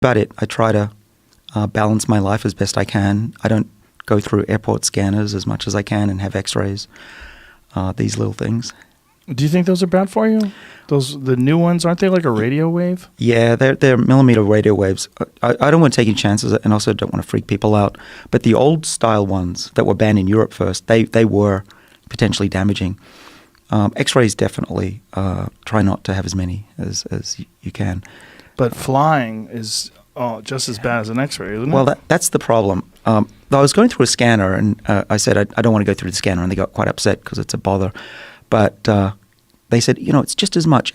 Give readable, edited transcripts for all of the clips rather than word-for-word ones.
about it. I try to balance my life as best I can. I don't go through airport scanners as much as I can and have x-rays, these little things. Do you think those are bad for you? The new ones, aren't they like a radio wave? Yeah, they're millimeter radio waves. I don't want to take any chances and also don't want to freak people out. But the old style ones that were banned in Europe first, they were potentially damaging. X-rays definitely try not to have as many as you can. But flying is just as bad as an X-ray, isn't it? Well, that's the problem. I was going through a scanner and I said I don't want to go through the scanner, and they got quite upset because it's a bother. But they said, it's just as much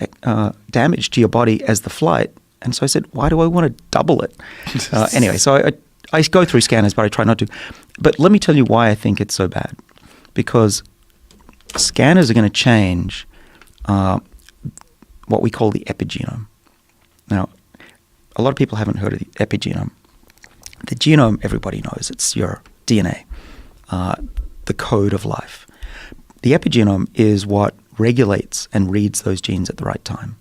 damage to your body as the flight. And so I said, why do I want to double it? Anyway, so I go through scanners, but I try not to. But let me tell you why I think it's so bad. Because scanners are going to change what we call the epigenome. Now, a lot of people haven't heard of the epigenome. The genome, everybody knows, it's your DNA, the code of life. The epigenome is what regulates and reads those genes at the right time.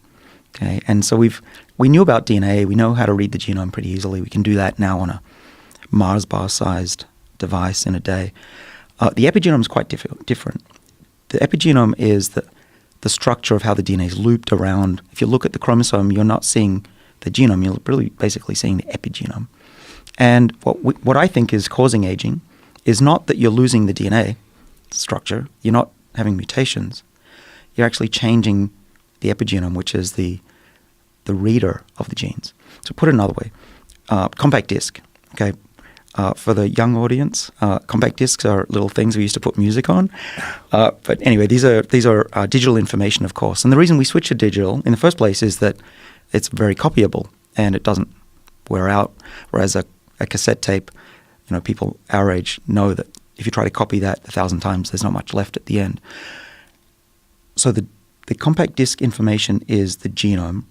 Okay, and so we knew about DNA. We know how to read the genome pretty easily. We can do that now on a Mars bar-sized device in a day. The epigenome is quite different. The epigenome is the structure of how the DNA is looped around. If you look at the chromosome, you're not seeing the genome. You're really basically seeing the epigenome. And what I think is causing aging is not that you're losing the DNA structure. You're not having mutations. You're actually changing the epigenome, which is the reader of the genes. So put it another way, compact disc. Okay, for the young audience, compact discs are little things we used to put music on. But anyway, these are digital information, of course. And the reason we switch to digital in the first place is that it's very copyable and it doesn't wear out. Whereas a cassette tape, people our age know that if you try to copy that 1,000 times, there's not much left at the end. So the compact disc information is the genome.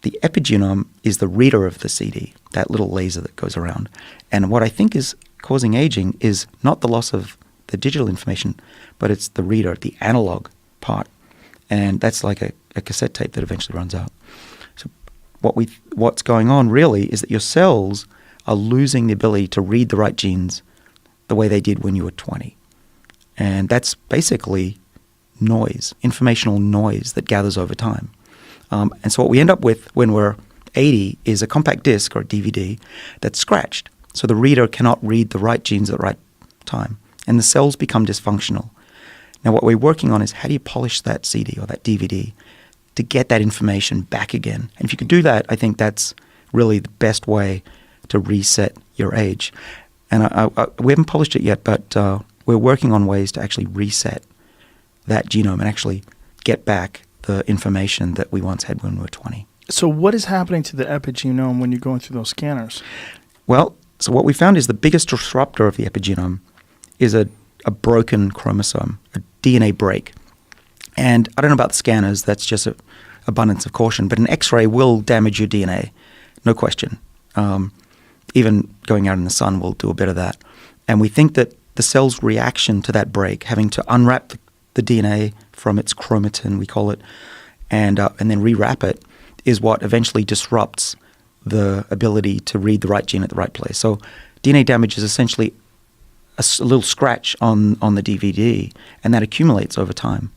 The epigenome is the reader of the CD, that little laser that goes around. And what I think is causing aging is not the loss of the digital information, but it's the reader, the analog part. And that's like a cassette tape that eventually runs out. So what's going on really is that your cells are losing the ability to read the right genes the way they did when you were 20. And that's basically noise, informational noise that gathers over time. And so what we end up with when we're 80 is a compact disc or a DVD that's scratched. So the reader cannot read the right genes at the right time. And the cells become dysfunctional. Now what we're working on is how do you polish that CD or that DVD to get that information back again? And if you could do that, I think that's really the best way to reset your age. And we haven't polished it yet, but we're working on ways to actually reset that genome and actually get back the information that we once had when we were 20. So what is happening to the epigenome when you're going through those scanners? Well, so what we found is the biggest disruptor of the epigenome is a broken chromosome, a DNA break. And I don't know about the scanners, that's just an abundance of caution, but an X-ray will damage your DNA, no question. Even going out in the sun will do a bit of that. And we think that the cell's reaction to that break, having to unwrap the DNA from its chromatin, we call it, and then rewrap it, is what eventually disrupts the ability to read the right gene at the right place. So DNA damage is essentially a little scratch on the DVD, and that accumulates over time.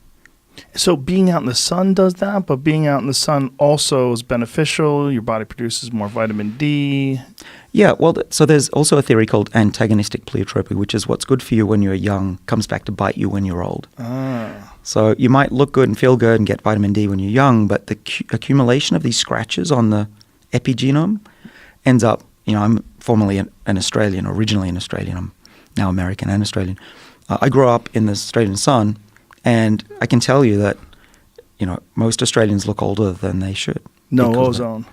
So being out in the sun does that, but being out in the sun also is beneficial. Your body produces more vitamin D. Yeah, well, so there's also a theory called antagonistic pleiotropy, which is what's good for you when you're young comes back to bite you when you're old. Ah. So you might look good and feel good and get vitamin D when you're young, but the accumulation of these scratches on the epigenome ends up, I'm formerly an Australian, originally an Australian. I'm now American and Australian. I grew up in the Australian sun, and I can tell you that, most Australians look older than they should. No ozone.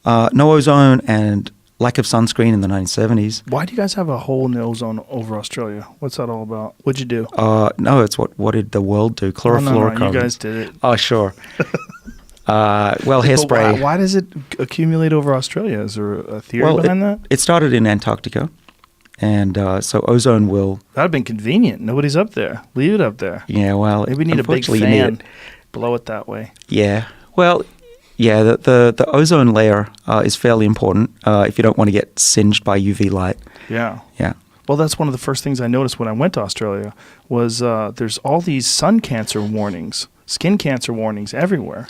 No ozone and lack of sunscreen in the 1970s. Why do you guys have a hole in the ozone over Australia? What's that all about? What'd you do? No, it's what did the world do? Chlorofluorocarbons. No, you guys did it. Oh, sure. Well, hairspray. Why does it accumulate over Australia? Is there a theory behind that? It started in Antarctica. And so ozone will... That would have been convenient. Nobody's up there. Leave it up there. Yeah, well... Maybe we need a big fan. Blow it that way. Yeah. Well, Yeah, the ozone layer is fairly important if you don't want to get singed by UV light. Yeah. Yeah. Well, that's one of the first things I noticed when I went to Australia was there's all these sun cancer warnings, skin cancer warnings everywhere.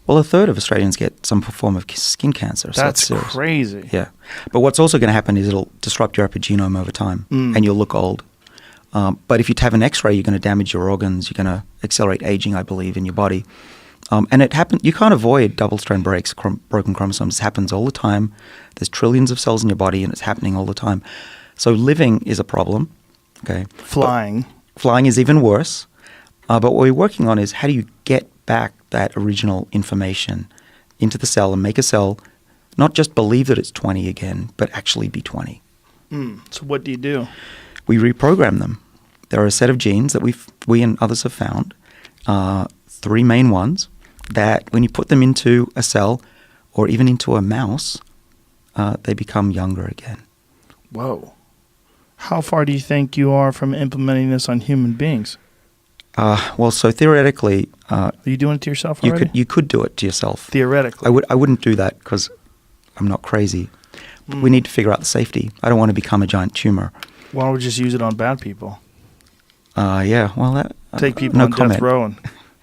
Well, a third of Australians get some form of skin cancer. So That's serious. crazy. Yeah. But what's also going to happen is it'll disrupt your epigenome over time and you'll look old. But if you have an X-ray, you're going to damage your organs. You're going to accelerate aging, I believe, in your body. And it happens. You can't avoid double-strand breaks, broken chromosomes. It happens all the time. There's trillions of cells in your body, and it's happening all the time. So living is a problem. Okay. Flying. Flying is even worse. But what we're working on is how do you get back that original information into the cell and make a cell not just believe that it's 20 again, but actually be 20. So what do you do? We reprogram them. There are a set of genes that we and others have found, 3 main ones, that when you put them into a cell or even into a mouse, they become younger again. Whoa. How far do you think you are from implementing this on human beings? Well, so theoretically, Are you doing it to yourself already? you could do it to yourself. Theoretically. I wouldn't do that because I'm not crazy. We need to figure out the safety. I don't want to become a giant tumor. Why don't we just use it on bad people? Yeah, well, that, Take people no on comment. death row and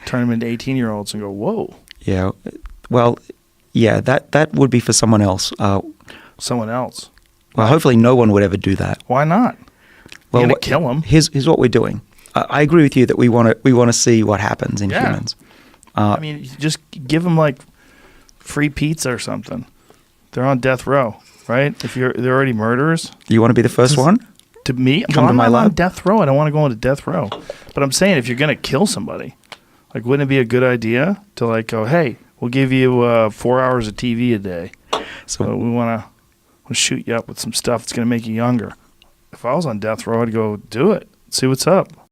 turn them into 18-year-olds and go, whoa, Yeah, well, yeah, that would be for someone else. someone else. Well, hopefully no one would ever do that. Why not? Well, You're going to kill them. Here's what we're doing. I agree with you that we want to see what happens in humans. I mean, you just give them like free pizza or something. They're on death row, right? If they're already murderers. You want to be the first one? To me, Come to my I'm on lab? death row. I don't want to go into death row. But I'm saying if you're going to kill somebody, like, wouldn't it be a good idea to like go, hey, we'll give you 4 hours of TV a day. So we want to shoot you up with some stuff that's going to make you younger. If I was on death row, I'd go do it. See what's up.